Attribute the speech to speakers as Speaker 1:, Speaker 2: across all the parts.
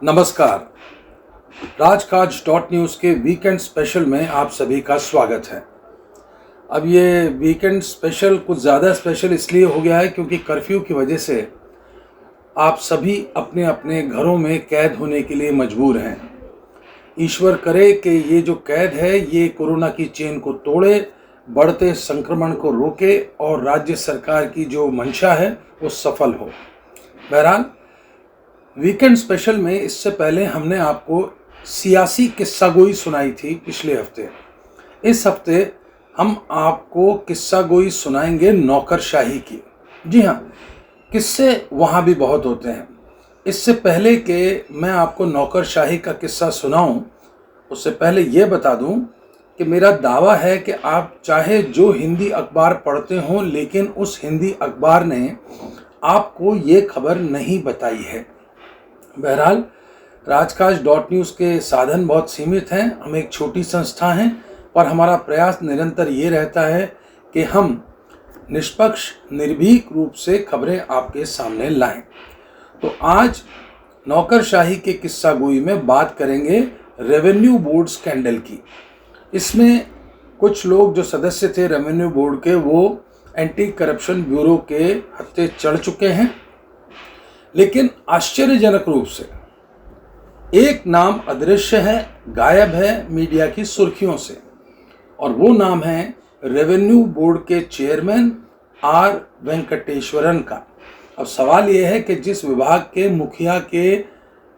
Speaker 1: नमस्कार। राजकाज dot news के वीकेंड स्पेशल में आप सभी का स्वागत है। अब ये वीकेंड स्पेशल कुछ ज़्यादा स्पेशल इसलिए हो गया है क्योंकि कर्फ्यू की वजह से आप सभी अपने अपने घरों में कैद होने के लिए मजबूर हैं। ईश्वर करे कि ये जो कैद है ये कोरोना की चेन को तोड़े, बढ़ते संक्रमण को रोके और राज्य सरकार की जो मंशा है वो सफल हो। बहरहाल वीकेंड स्पेशल में इससे पहले हमने आपको सियासी किस्सागोई सुनाई थी पिछले हफ्ते। इस हफ्ते हम आपको किस्सागोई सुनाएंगे नौकरशाही की। जी हाँ, किस्से वहाँ भी बहुत होते हैं। इससे पहले कि मैं आपको नौकरशाही का किस्सा सुनाऊं, उससे पहले ये बता दूं कि मेरा दावा है कि आप चाहे जो हिंदी अखबार पढ़ते हों, लेकिन उस हिंदी अखबार ने आपको ये खबर नहीं बताई है। बहरहाल राजकाज डॉट न्यूज़ के साधन बहुत सीमित हैं। हम एक छोटी संस्था हैं, पर हमारा प्रयास निरंतर ये रहता है कि हम निष्पक्ष निर्भीक रूप से खबरें आपके सामने लाएं। तो आज नौकरशाही के किस्सागोई में बात करेंगे रेवेन्यू बोर्ड स्कैंडल की। इसमें कुछ लोग जो सदस्य थे रेवेन्यू बोर्ड के, वो एंटी करप्शन ब्यूरो के हत्थे चढ़ चुके हैं। लेकिन आश्चर्यजनक रूप से एक नाम अदृश्य है, गायब है मीडिया की सुर्खियों से, और वो नाम है रेवेन्यू बोर्ड के चेयरमैन आर वेंकटेश्वरन का। अब सवाल ये है कि जिस विभाग के मुखिया के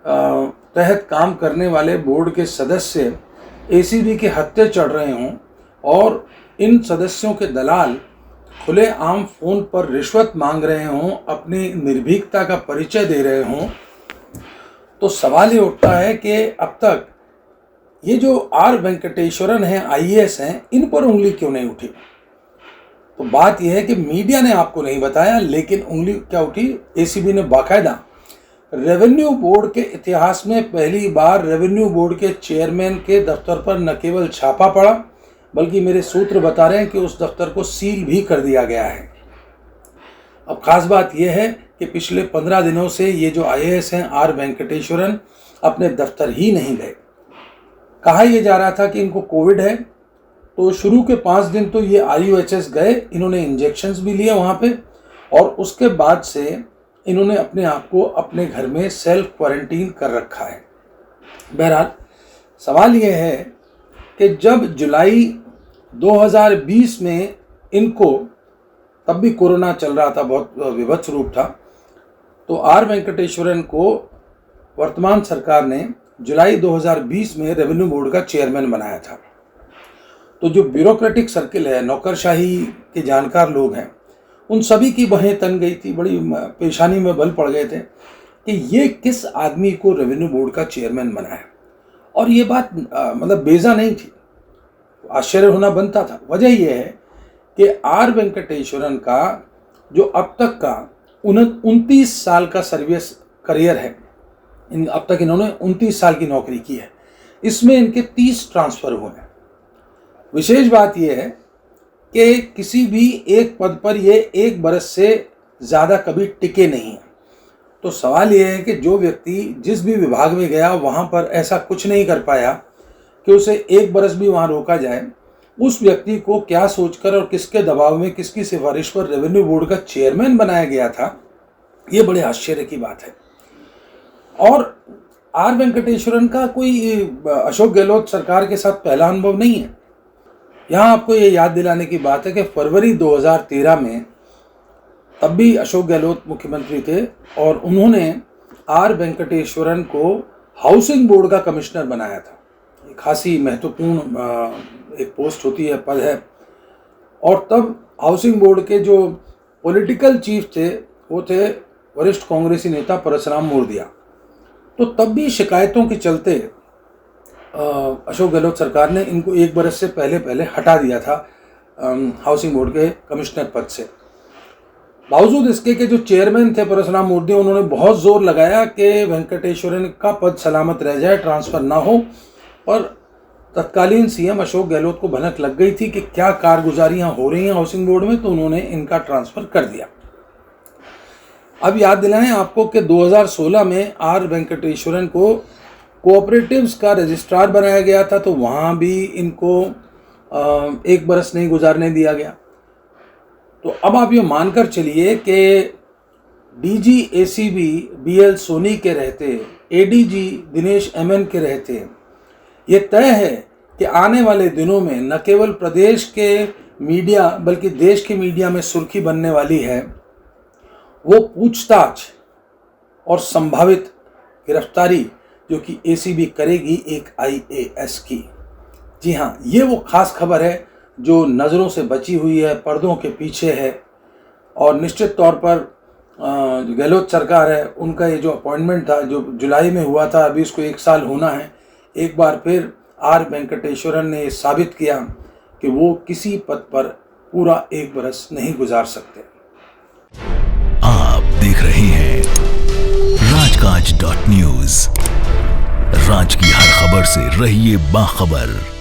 Speaker 1: तहत काम करने वाले बोर्ड के सदस्य एसीबी के हत्थे चढ़ रहे हों और इन सदस्यों के दलाल खुले आम फोन पर रिश्वत मांग रहे हों, अपनी निर्भीकता का परिचय दे रहे हों, तो सवाल ये उठता है कि अब तक ये जो आर वेंकटेश्वरन हैं, आईएएस हैं, इन पर उंगली क्यों नहीं उठी। तो बात यह है कि मीडिया ने आपको नहीं बताया, लेकिन उंगली क्या उठी, एसीबी ने बाकायदा रेवेन्यू बोर्ड के इतिहास में पहली बार रेवेन्यू बोर्ड के चेयरमैन के दफ्तर पर न केवल छापा पड़ा, बल्कि मेरे सूत्र बता रहे हैं कि उस दफ्तर को सील भी कर दिया गया है। अब खास बात यह है कि पिछले 15 दिनों से ये जो आईएएस हैं आर वेंकटेश्वरन अपने दफ्तर ही नहीं गए। कहा यह जा रहा था कि इनको कोविड है, तो शुरू के 5 दिन तो ये आरयूएचएस गए, इन्होंने इंजेक्शन्स भी लिए वहाँ पे, और उसके बाद से इन्होंने अपने आप को अपने घर में सेल्फ क्वारंटीन कर रखा है। बहरहाल सवाल यह है कि जब जुलाई 2020 में इनको, तब भी कोरोना चल रहा था, बहुत विभत्स रूप था, तो आर वेंकटेश्वरन को वर्तमान सरकार ने जुलाई 2020 में रेवेन्यू बोर्ड का चेयरमैन बनाया था। तो जो ब्यूरोक्रेटिक सर्किल है, नौकरशाही के जानकार लोग हैं, उन सभी की बाहें तन गई थी, बड़ी परेशानी में बल पड़ गए थे कि ये किस आदमी को रेवेन्यू बोर्ड का चेयरमैन बनाया। और ये बात मतलब बेजा नहीं थी, आश्चर्य होना बनता था। वजह यह है कि आर वेंकटेश्वरन का जो अब तक का 29 साल का सर्विस करियर है, अब तक इन्होंने 29 साल की नौकरी की है, इसमें इनके 30 ट्रांसफ़र हुए हैं। विशेष बात यह है कि किसी भी एक पद पर ये 1 बरस से ज़्यादा कभी टिके नहीं हैं। तो सवाल ये है कि जो व्यक्ति जिस भी विभाग में गया वहाँ पर ऐसा कुछ नहीं कर पाया कि उसे 1 बरस भी वहाँ रोका जाए, उस व्यक्ति को क्या सोचकर और किसके दबाव में, किसकी सिफारिश पर रेवेन्यू बोर्ड का चेयरमैन बनाया गया था, ये बड़े आश्चर्य की बात है। और आर वेंकटेश्वरन का कोई अशोक गहलोत सरकार के साथ पहला अनुभव नहीं है। यहाँ आपको ये याद दिलाने की बात है कि फरवरी 2013 में, तब भी अशोक गहलोत मुख्यमंत्री थे, और उन्होंने आर वेंकटेश्वरन को हाउसिंग बोर्ड का कमिश्नर बनाया था। एक खासी महत्वपूर्ण एक पोस्ट होती है, पद है। और तब हाउसिंग बोर्ड के जो पॉलिटिकल चीफ थे वो थे वरिष्ठ कांग्रेसी नेता परशुराम मोरदिया। तो तब भी शिकायतों के चलते अशोक गहलोत सरकार ने इनको 1 बरस से पहले हटा दिया था हाउसिंग बोर्ड के कमिश्नर पद से। बावजूद इसके कि जो चेयरमैन थे परशुराम मोरदिया, उन्होंने बहुत जोर लगाया कि वेंकटेश्वरन का पद सलामत रह जाए, ट्रांसफ़र ना हो। और तत्कालीन सीएम अशोक गहलोत को भनक लग गई थी कि क्या कारगुजारियां हो रही हैं हाउसिंग बोर्ड में, तो उन्होंने इनका ट्रांसफ़र कर दिया। अब याद दिलाएं आपको कि 2016 में आर वेंकटेश्वरन को कोऑपरेटिव्स का रजिस्ट्रार बनाया गया था, तो वहाँ भी इनको 1 बरस नहीं गुजारने दिया गया। तो अब आप ये मानकर चलिए कि डीजी एसीबी बीएल सोनी के रहते, एडीजी दिनेश एमएन के रहते, ये तय है कि आने वाले दिनों में न केवल प्रदेश के मीडिया बल्कि देश के मीडिया में सुर्खी बनने वाली है वो पूछताछ और संभावित गिरफ्तारी जो कि एसीबी करेगी एक आईएएस की। जी हाँ, ये वो खास खबर है जो नज़रों से बची हुई है, पर्दों के पीछे है, और निश्चित तौर पर गहलोत सरकार है, उनका ये जो अपॉइंटमेंट था जो जुलाई में हुआ था, अभी इसको 1 साल होना है। एक बार फिर आर वेंकटेश्वरन ने साबित किया कि वो किसी पद पर पूरा 1 बरस नहीं गुजार सकते।
Speaker 2: आप देख रहे हैं राजकाज.न्यूज। राज की हर खबर से रहिए बाखबर।